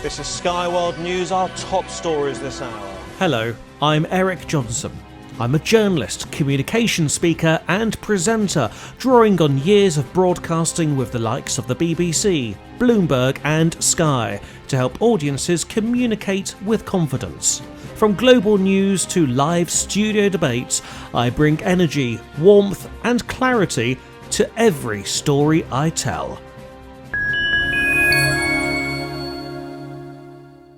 This is Sky World News, our top stories this hour. Hello, I'm Eric Johnson. I'm a journalist, communication speaker and presenter, drawing on years of broadcasting with the likes of the BBC, Bloomberg and Sky to help audiences communicate with confidence. From global news to live studio debates, I bring energy, warmth and clarity to every story I tell.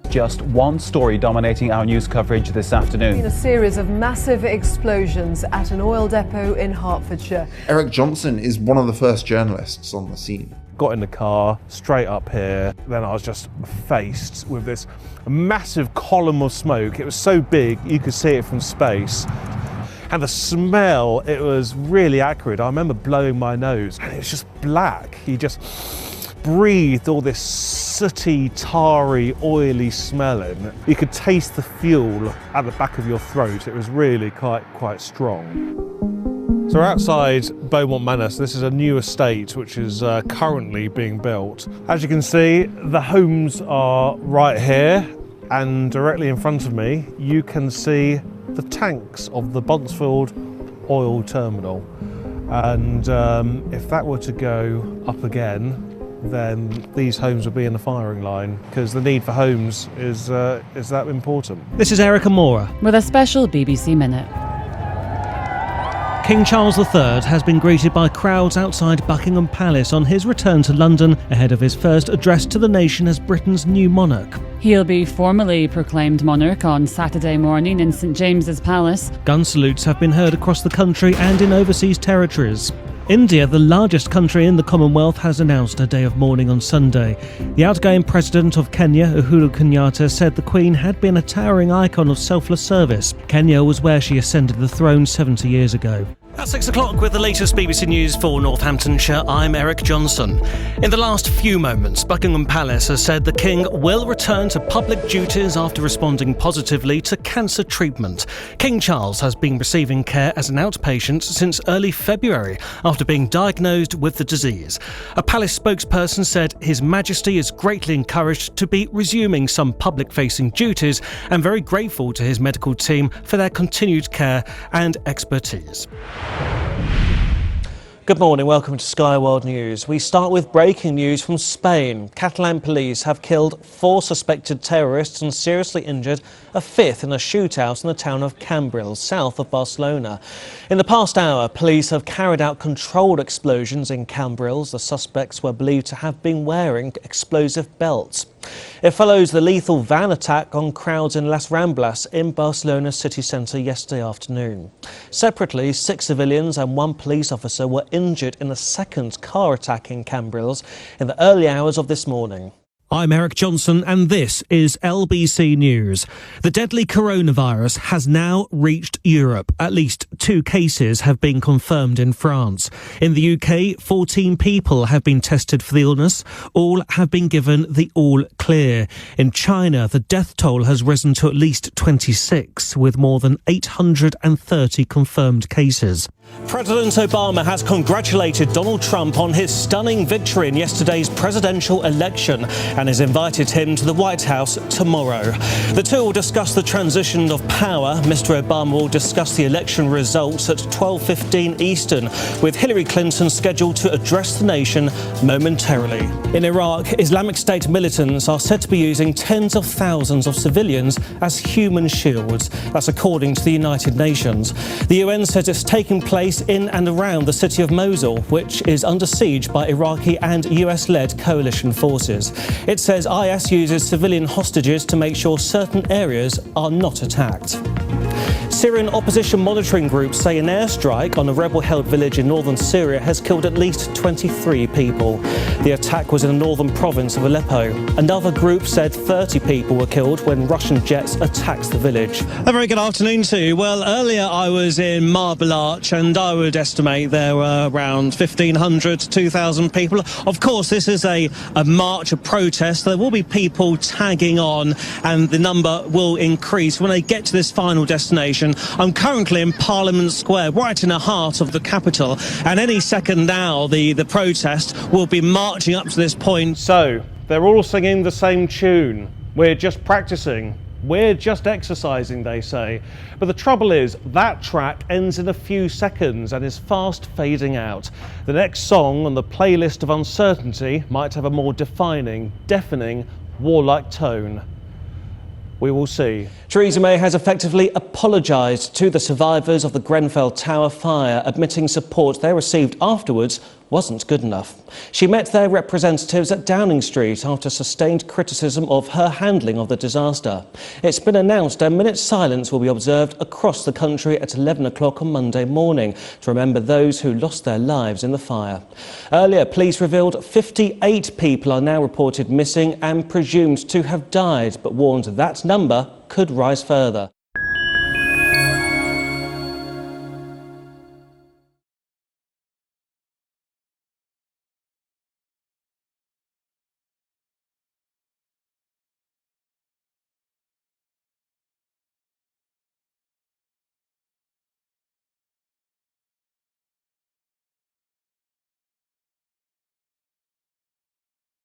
Just one story dominating our news coverage this afternoon. A series of massive explosions at an oil depot in Hertfordshire. Eric Johnson is one of the first journalists on the scene. Got in the car straight up here, then I was just faced with this massive column of smoke. It was so big you could see it from space. And the smell, it was really acrid. I remember blowing my nose and it was just black. You just breathed all this sooty, tarry, oily smelling. You could taste the fuel at the back of your throat. It was really quite strong. So we're outside Beaumont Manor. So this is a new estate which is currently being built. As you can see, the homes are right here, and directly in front of me you can see the tanks of the Buncefield oil terminal. And if that were to go up again, then these homes will be in the firing line, because the need for homes is that important. This is Erica Mora with a special BBC Minute. King Charles III has been greeted by crowds outside Buckingham Palace on his return to London ahead of his first address to the nation as Britain's new monarch. He'll be formally proclaimed monarch on Saturday morning in St James's Palace. Gun salutes have been heard across the country and in overseas territories. India, the largest country in the Commonwealth, has announced a day of mourning on Sunday. The outgoing president of Kenya, Uhuru Kenyatta, said the Queen had been a towering icon of selfless service. Kenya was where she ascended the throne 70 years ago. At 6 o'clock with the latest BBC News for Northamptonshire, I'm Eric Johnson. In the last few moments, Buckingham Palace has said the King will return to public duties after responding positively to cancer treatment. King Charles has been receiving care as an outpatient since early February after being diagnosed with the disease. A palace spokesperson said His Majesty is greatly encouraged to be resuming some public-facing duties and very grateful to his medical team for their continued care and expertise. Good morning, welcome to Sky World News. We start with breaking news from Spain. Catalan police have killed 4 suspected terrorists and seriously injured a 5th in a shootout in the town of Cambrils, south of Barcelona. In the past hour, police have carried out controlled explosions in Cambrils. The suspects were believed to have been wearing explosive belts. It follows the lethal van attack on crowds in Las Ramblas in Barcelona's city centre yesterday afternoon. Separately, 6 civilians and 1 police officer were injured in a second car attack in Cambrils in the early hours of this morning. I'm Eric Johnson and this is LBC News. The deadly coronavirus has now reached Europe. At least 2 cases have been confirmed in France. In the UK, 14 people have been tested for the illness. All have been given the all clear. In China, the death toll has risen to at least 26, with more than 830 confirmed cases. President Obama has congratulated Donald Trump on his stunning victory in yesterday's presidential election and has invited him to the White House tomorrow. The two will discuss the transition of power. Mr. Obama will discuss the election results at 12:15 Eastern, with Hillary Clinton scheduled to address the nation momentarily. In Iraq, Islamic State militants are said to be using tens of thousands of civilians as human shields. That's according to the United Nations. The UN says it's taking place in and around the city of Mosul, which is under siege by Iraqi and US-led coalition forces. It says IS uses civilian hostages to make sure certain areas are not attacked. Syrian opposition monitoring groups say an airstrike on a rebel-held village in northern Syria has killed at least 23 people. The attack was in the northern province of Aleppo. Another group said 30 people were killed when Russian jets attacked the village. A very good afternoon to you. Well, earlier I was in Marble Arch and I would estimate there were around 1,500 to 2,000 people. Of course, this is a march, a protest. There will be people tagging on and the number will increase when they get to this final destination. I'm currently in Parliament Square, right in the heart of the capital, and any second now the protest will be marching up to this point. So They're all singing the same tune. We're just practicing. We're just exercising, they say. But the trouble is, that track ends in a few seconds and is fast fading out. The next song on the playlist of uncertainty might have a more defining, deafening, warlike tone. We will see. Theresa May has effectively apologised to the survivors of the Grenfell Tower fire, admitting support they received afterwards wasn't good enough. She met their representatives at Downing Street after sustained criticism of her handling of the disaster. It's been announced a minute's silence will be observed across the country at 11 o'clock on Monday morning to remember those who lost their lives in the fire. Earlier, police revealed 58 people are now reported missing and presumed to have died, but warned that number could rise further.